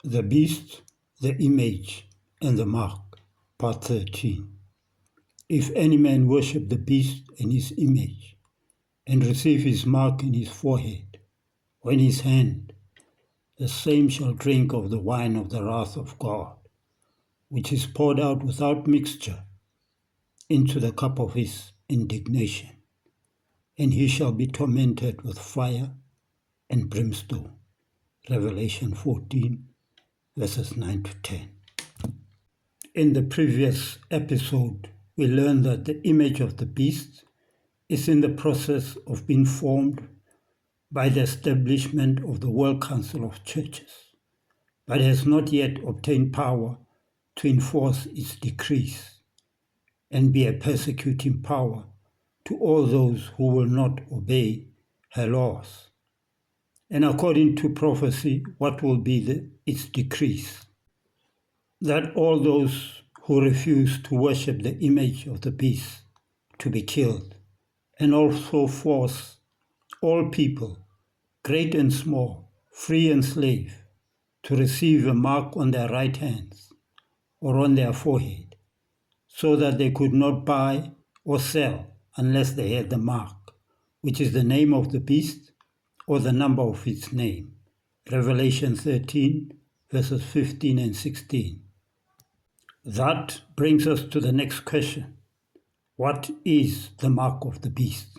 The Beast, the Image, and the Mark, Part 13. If any man worship the beast and his image, and receive his mark in his forehead or in his hand, the same shall drink of the wine of the wrath of God, which is poured out without mixture into the cup of his indignation, and he shall be tormented with fire and brimstone. Revelation 14, verses 9 to 10. In the previous episode, we learned that the image of the beast is in the process of being formed by the establishment of the World Council of Churches, but has not yet obtained power to enforce its decrees and be a persecuting power to all those who will not obey her laws. And according to prophecy, what will be its decrees? That all those who refuse to worship the image of the beast to be killed, and also force all people, great and small, free and slave, to receive a mark on their right hands or on their forehead, so that they could not buy or sell unless they had the mark, which is the name of the beast or the number of its name. Revelation 13, verses 15 and 16. That brings us to the next question. What is the mark of the beast?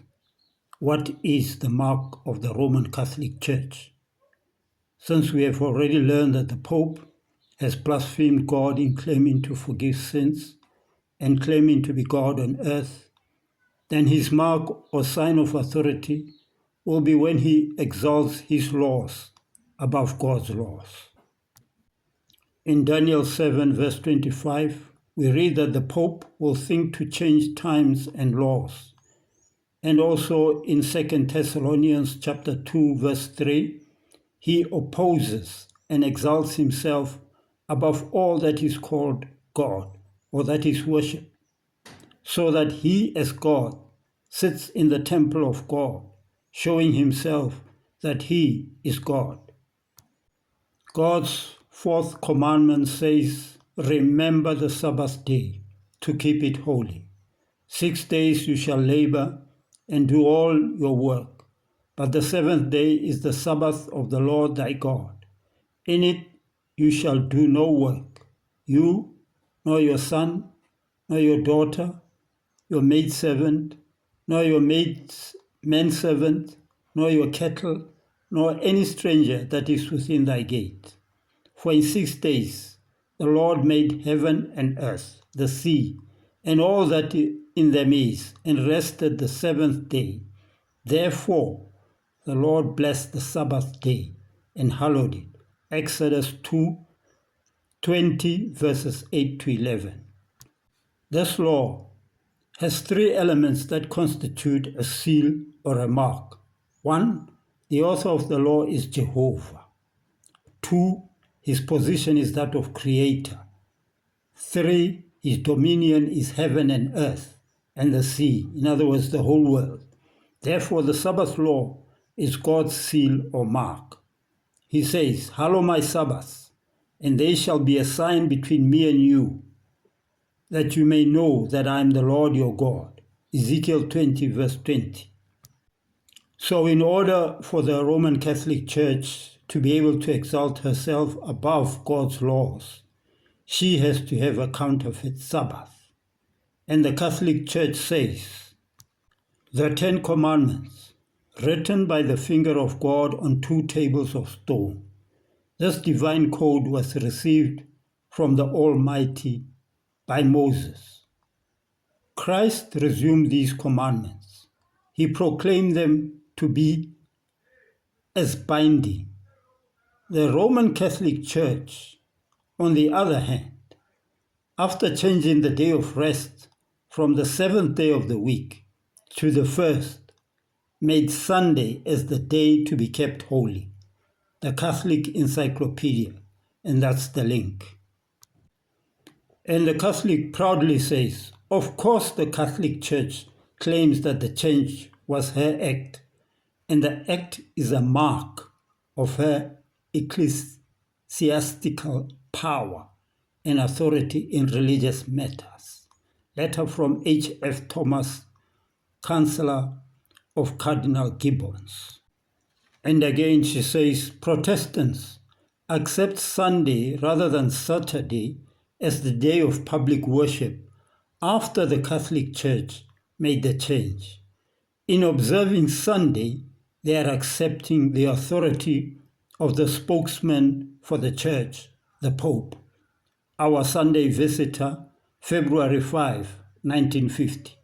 What is the mark of the Roman Catholic Church? Since we have already learned that the Pope has blasphemed God in claiming to forgive sins and claiming to be God on earth, then his mark or sign of authority will be when he exalts his laws above God's laws. In Daniel 7, verse 25, we read that the Pope will think to change times and laws. And also in 2 Thessalonians chapter 2, verse 3, he opposes and exalts himself above all that is called God or that is worshipped, so that he as God sits in the temple of God, showing himself that he is God. God's fourth commandment says, "Remember the Sabbath day to keep it holy. 6 days you shall labor and do all your work, but the seventh day is the Sabbath of the Lord thy God. In it you shall do no work, you, nor your son, nor your daughter, your maidservant, nor your manservant, nor your cattle, nor any stranger that is within thy gate. For in 6 days the Lord made heaven and earth, the sea, and all that in them is, and rested the seventh day. Therefore the Lord blessed the Sabbath day and hallowed it." Exodus 2:20, verses 8 to 11. This law has three elements that constitute a seal or a mark. 1, the author of the law is Jehovah. 2, his position is that of creator. 3, his dominion is heaven and earth and the sea, in other words, the whole world. Therefore, the Sabbath law is God's seal or mark. He says, "Hallow my Sabbaths, and they shall be a sign between me and you, that you may know that I am the Lord your God." Ezekiel 20, verse 20. So in order for the Roman Catholic Church to be able to exalt herself above God's laws, she has to have a counterfeit Sabbath. And the Catholic Church says, the 10 Commandments, written by the finger of God on 2 tables of stone. This divine code was received from the Almighty by Moses. Christ resumed these commandments. He proclaimed them to be as binding. The Roman Catholic Church, on the other hand, after changing the day of rest from the 7th day of the week to the 1st, made Sunday as the day to be kept holy. The Catholic Encyclopedia, and that's the link. And the Catholic proudly says, of course the Catholic Church claims that the change was her act, and the act is a mark of her ecclesiastical power and authority in religious matters. Letter from H.F. Thomas, Chancellor of Cardinal Gibbons. And again she says, Protestants accept Sunday rather than Saturday as the day of public worship after the Catholic Church made the change. In observing Sunday, they are accepting the authority of the spokesman for the Church, the Pope. Our Sunday Visitor, February 5, 1950.